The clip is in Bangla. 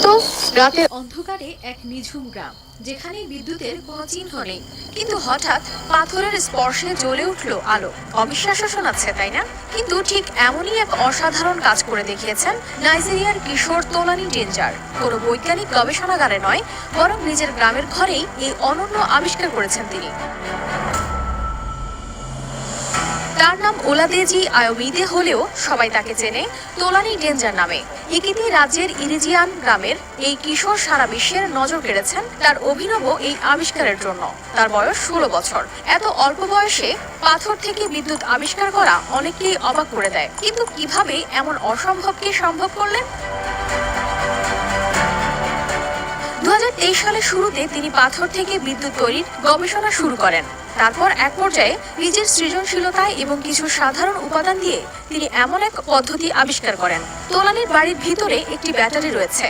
তো, রাতের অন্ধকারে এক নিঝুম গ্রাম, যেখানে বিদ্যুতের কোনো চিহ্ন নেই, কিন্তু হঠাৎ পাথরের স্পর্শে জ্বলে উঠল আলো। অবিশ্বাস্য শোনাচ্ছে, তাই না? কিন্তু ঠিক এমনই এক অসাধারণ কাজ করে দেখিয়েছেন নাইজেরিয়ার কিশোর তোলানি ডেঞ্জার। কোনো বৈজ্ঞানিক গবেষণাগারে নয়, বরং নিজের গ্রামের ঘরেই এই অনন্য আবিষ্কার করেছেন তিনি। তার নাম ওলাদেজি আয়োমিদে হলেও সবাই তাকে চেনে তোলানি ডেঞ্জার নামে। ইকিতি রাজ্যের ইরিজিয়ান গ্রামের এই কিশোর সারা বিশ্বের নজর কেড়েছেন তার অভিনব এই আবিষ্কারের জন্য। তার বয়স 16 বছর। এত অল্প বয়সে পাথর থেকে বিদ্যুৎ আবিষ্কার করা অনেককেই অবাক করে দেয়। কিন্তু কিভাবে এমন অসম্ভবকে সম্ভব করলেন? 2023 সালের শুরুতে তিনি পাথর থেকে বিদ্যুৎ তৈরির গবেষণা শুরু করেন। তারপর এক পর্যায়ে নিজের সৃজনশীলতায় এবং কিছু সাধারণ উপাদান দিয়ে তিনি এমন এক পদ্ধতি আবিষ্কার করেন। তোলানির বাড়ির ভিতরে একটি ব্যাটারি রয়েছে।